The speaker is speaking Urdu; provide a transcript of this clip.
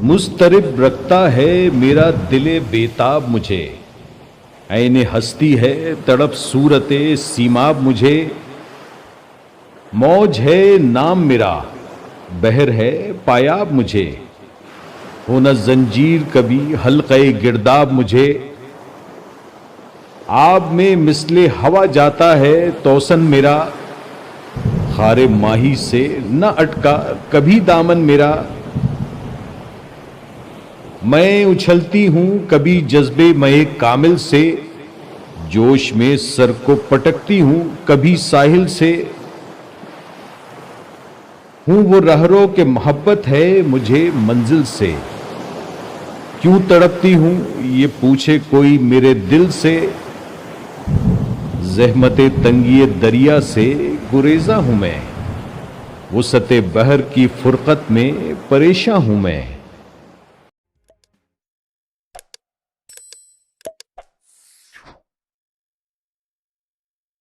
مضطرب رکھتا ہے میرا دل بیتاب مجھے، عین ہستی ہے تڑپ صورت سیماب مجھے، موج ہے نام میرا بحر ہے پایاب مجھے، ہونا زنجیر کبھی حلقے گرداب مجھے، آب میں مثل ہوا جاتا ہے توسن میرا، خار ماہی سے نہ اٹکا کبھی دامن میرا، میں اچھلتی ہوں کبھی جذبے میں کامل سے، جوش میں سر کو پٹکتی ہوں کبھی ساحل سے، ہوں وہ رہرو کہ محبت ہے مجھے منزل سے، کیوں تڑپتی ہوں یہ پوچھے کوئی میرے دل سے، زحمت تنگی دریا سے گریزاں ہوں میں، وسعت بحر کی فرقت میں پریشاں ہوں میں۔